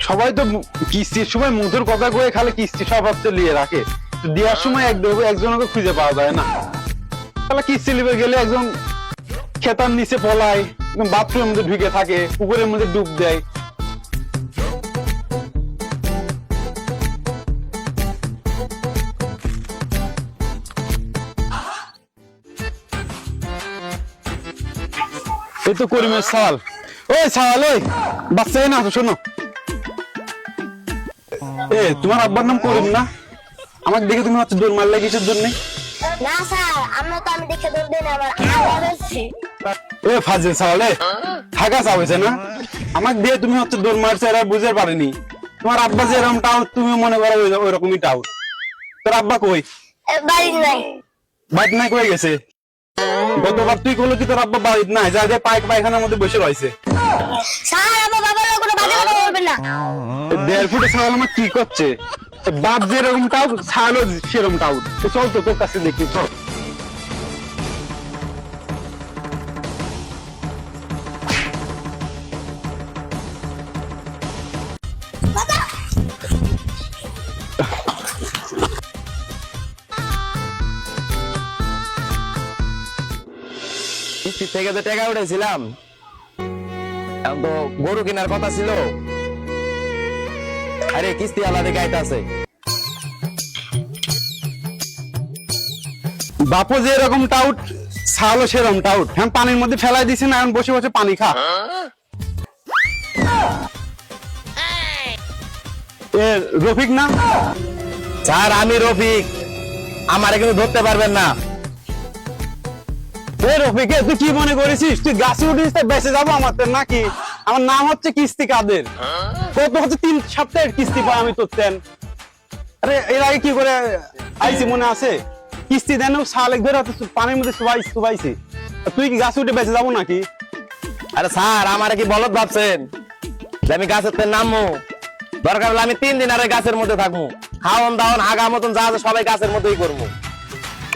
সবাই তো কিস্তির সময় মধুর কথা কয়ে খালি কিস্তি সব হচ্ছে লিয়ে রাখে, দেওয়ার সময় একজনকে খুঁজে পাওয়া যায় না। তাহলে কিস্তি লিবে গেলে একজন খেতার নিচে পলায়, বাথরুমের মধ্যে ঢুকে থাকে, পুকুরের মধ্যে ডুব দেয়। এই তো করিমের সাল। ওই সাল, ওই বাচ্চা না তো শোনো, তোমার আব্বার নাম করিম না? আমাকে দেখে তুমি হচ্ছে দৌড় মারলে কিসের জন্য? না স্যার, আমরা তো আমি দেখে দৌড় দিই না, আমার আবার হচ্ছে। এ ফাজিল সালে, থাকা চাইছে না? আমাকে দিয়ে তুমি হচ্ছে দৌড় মারছে, এরা বুঝতে পারেনি। তোমার আব্বা যে এরকম টাউট, তুমি মনে করো ওই রকমই টাউট। তোর আব্বা কই? বাড়ি নাই। বাড়ি নাই, কই গেছে? গতবার তুই বললি কি তোর আব্বা বাড়িতে নাই, যা যে পায়খানার মধ্যে বসে রয়েছে। স্যার, আমার বাবার কোনো বাজে কথা বলবেন না। 1.5 ফুটে ছাগল আমার কি করছে? বাপ যেরকম টাউট, ছাগলও সেরকম টাউট। চল তো তোর কাছে দেখি, চল। কিস্তি থেকে তো টাকা উঠেছিলাম, এখন তো গরু কেনার কথা ছিল। আরে কিস্তি আলাদা গাইতে আছে। বাপু যে এরকম টাউট, ছাগলও সেরকম টাউট। হ্যাঁ, পানির মধ্যে ফেলাই দিছি না, এখন বসে বসে পানি খা। রফিক না? স্যার, আমি রফিক, আমার কিন্তু ধরতে পারবেন না। রফিক, তুই কি মনে করেছিস তুই গাছে উঠিস বেঁচে যাবো আমার তোর নাকি? আমার নাম হচ্ছে কিস্তি কাদের। তোর তো হচ্ছে 3 সপ্তাহের কিস্তি পাই আমি তোর তেন। আরে এর আগে কি করে আইছি মনে আছে? কিস্তি দেন শালেক ধরে পানির মধ্যে শুবাইছি। তুই কি গাছে উঠে বেঁচে যাবো নাকি? আরে স্যার, আমার কি বলদ ভাবছেন যে আমি গাছের তেল নামবো? দরকার হলে আমি 3 দিন আর গাছের মধ্যে থাকবো, খাওয়ান দাওয়ান আগা মতন যা আছে সবাই গাছের মধ্যেই করবো।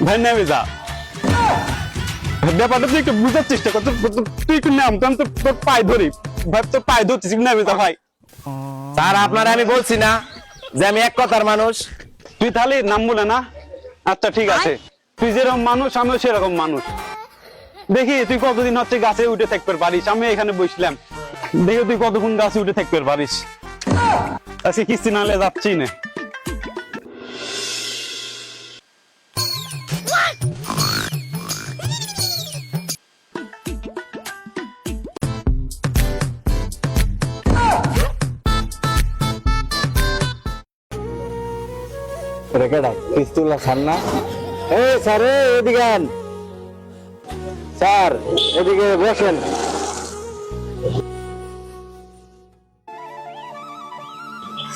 ভাই নেমে যা, ব্যাপারটা তুই একটু বুঝার চেষ্টা কর। তুই একটু নাম, তো আমি তোর পায়ে ধরি ভাই, তোর পায়ে ধরতেছি, নেমে যা ভাই। স্যার, আপনারা আমি বলছি না যে আমি এক কথার মানুষ? তুই তাহলে নাম বলে না? আচ্ছা ঠিক আছে, তুই যেরকম মানুষ আমিও সেরকম মানুষ। দেখি তুই কতদিন হচ্ছে গাছে উঠে থাকতে পারিস। আমি এখানে বসলাম, দেখি তুই কতক্ষণ গাছে উঠে থাকতে পারিস। আজকে কিস্তি নালে যাচ্ছি না। স্যার, এদিকে আন। স্যার, এদিকে বসেন।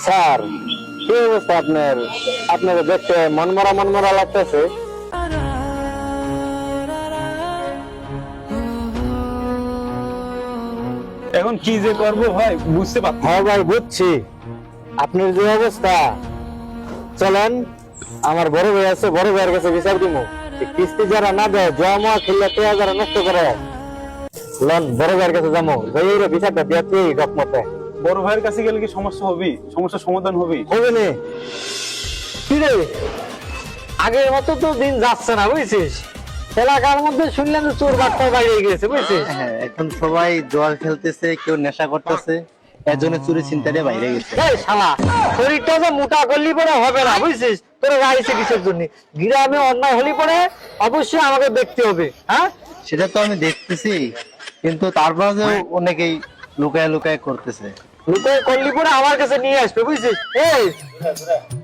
স্যার, কি অবস্থা আপনার? আপনাকে দেখতে মনমরা লাগতেছে। এখন কি যে করবো ভাই বুঝতে পারছি। হ্যাঁ ভাই, বুঝছি আপনার যে অবস্থা। চলেন, আমার বড় ভাই আছে, বড় ভাইয়ের কাছে বিচার দিব। কিস্তি যারা না দেয়, জমা খেললে টাকা যারা নষ্ট করে, লন বড় ভাইয়ের কাছে যাবো, ভাইয়ের বিচারটা দিয়েছি ডকমতে। বড় ভাইয়ের কাছে গেলে কি সমস্যা হবে? সমস্যার সমাধান হবে? হবে না? কি রে, আগের মতো তো দিন যাচ্ছে না, বুঝছিস? এলাকার মধ্যে শুনলেন যে চোর বাট্টা বাইরে গেছে, বুঝছিস? হ্যাঁ, এখন সবাই জোয়ার খেলতেছে, কেউ নেশা করতেছে, এর জন্য চুরি চিন্তাটা বাইরে গেছে। এই শালা, শরীরটা যে মোটা করলি পরে হবে না, বুঝছিস? তোরা গাইছে কিসের জন্য? গ্রামে অন্যায় হলি পরে অবশ্যই আমাকে দেখতে হবে। হ্যাঁ, সেটা তো আমি দেখতেছি, কিন্তু তারপরে যে অনেকেই লুকায় লুকায় করতেছে। লুকায় করলি পরে আমার কাছে নিয়ে আসবে, বুঝছিস? এই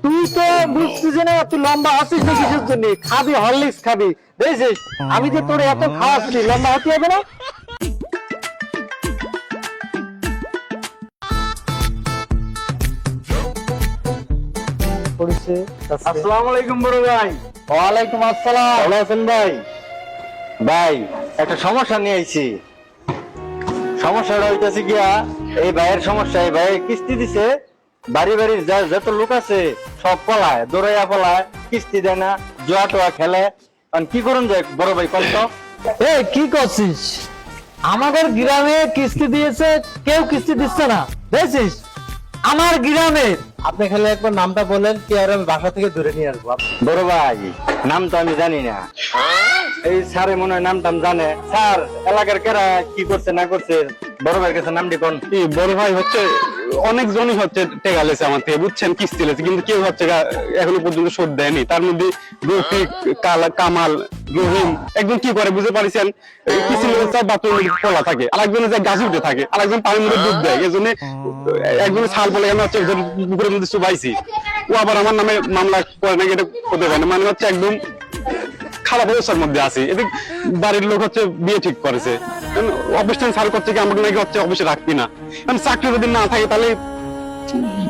তুই তো বুঝছিস না, তুই লম্বা হচ্ছিস না কিসের জন্য? খাবি হরলিক্স খাবি, বুঝছিস? আমি যে তোর এত খাওয়াচ্ছি, লম্বা হতে হবে না? আসসালামু আলাইকুম বড় ভাই। ওয়ালাইকুম আসসালাম। ভালো আছেন ভাই? ভাই, একটা সমস্যা নিয়ে আইছি। সমস্যাটা হইতেছে গিয়া, এই ভাইয়ের সমস্যা, এই ভাই কিস্তি দিছে, বাড়ি বাড়ি যত লোক আছে সব পলায়, দৌড়াইয়া পলায়, কিস্তি দেয় না, জুয়া টোয়া খেলে। কি করুন যায় বড় ভাই, কল তো। এই কি করছিস? আমাদের গ্রামে কিস্তি দিয়েছে, কেউ কিস্তি দিচ্ছে না, দেখছিস? আমার গ্রামের। আপনি খালি একবার নামটা বলেন, কি আর আমি বাসা থেকে ধরে নিয়ে আসবো। বড় ভাই নাম তো আমি জানি না, এই স্যারে মনে হয় নাম টাম জানে। স্যার এলাকার কেরা কি করছে না করছে বড় ভাইয়ের কাছে নাম দিকন। এই বড় ভাই হচ্ছে অনেকজনই হচ্ছে টেকা লেছে আমার থেকে, বুঝছেন, কিস্তি লেছে, কিন্তু কেউ হচ্ছে এখনো পর্যন্ত শোধ দেয়নি। তার মধ্যে রফিক, কামাল, রহিম একজন কি করে বুঝতে পারছেন, কিস্তি লেছে বাথরুমে খোলা থাকে, আর একজনে যায় গাছে উঠে থাকে, আর একজন পানির মধ্যে ডুব দেয়। এই জন্য একজনের ছাল বলে আমি হচ্ছে একজন পুকুরের মধ্যে চুবাইছি, ও আবার আমার নামে মামলা করে নাকি, এটা হতে পারে না। মানে হচ্ছে একদম খারাপ অবস্থার মধ্যে আছি। এদিক বাড়ির লোক হচ্ছে বিয়ে ঠিক করেছে, অফিস টাইম সার করছে কি আমাকে নাকি হচ্ছে অফিসে রাখবি না। চাকরি যদি না থাকে তাহলে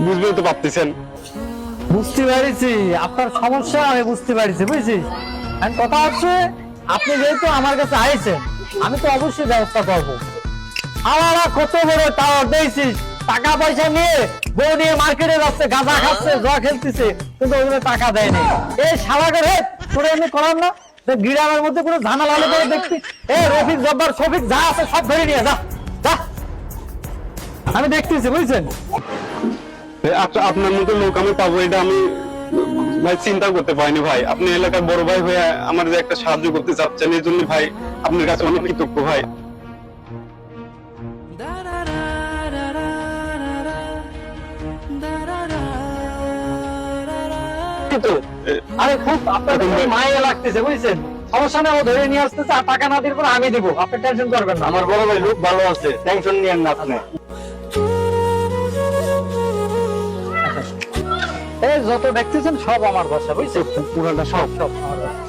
বুঝবেই তো পারতেছেন। বুঝতে পারছি আপনার সমস্যা, আমি বুঝতে পারছি, বুঝছি। এখন কথা হচ্ছে, আপনি যেহেতু আমার কাছে আইছেন, আমি তো অবশ্যই ব্যবস্থা করবো। আমার কত বড় টাওয়ার দিয়েছিস, টাকা পয়সা নিয়ে বউ নিয়ে মার্কেটে যাচ্ছে, গাঁজা খাচ্ছে, জুয়া খেলতেছে, কিন্তু ওগুলো টাকা দেয়নি। এই শালাকে রে তোরে এমনি করার না, গ্রামের মধ্যে কোনো ঝামেলা হলে পরে দেখবি, এ রফিক, জব্বার, শফিক যা আছে সব ধরে নিয়ে যা যা। আমি দেখতেছি, বুঝছেন। আপনার মতো লোক আমি পাবো এটা আমি ভাই চিন্তা করতে পারিনি ভাই। আপনি এলাকার বড় ভাই হয়ে আমার যে একটা সাহায্য করতে চাচ্ছেন, এই জন্য ভাই আপনার কাছে অনেক কৃতজ্ঞ ভাই। আরে খুব আপনার মায়ে লাগতেছে, বুঝছেন। সমস্যা নেই, ও ধরে নিয়ে আসতেছে, আর টাকা না দিলে পরে আমি দিব, আপনি টেনশন করবেন না। আমার বড় ভাই লোক ভালো আছে, টেনশন নিয়েন না আপনি। এই যত দেখতেছেন সব আমার বাসা, বুঝছেন, পুরাটা সব সব আমার বাসা।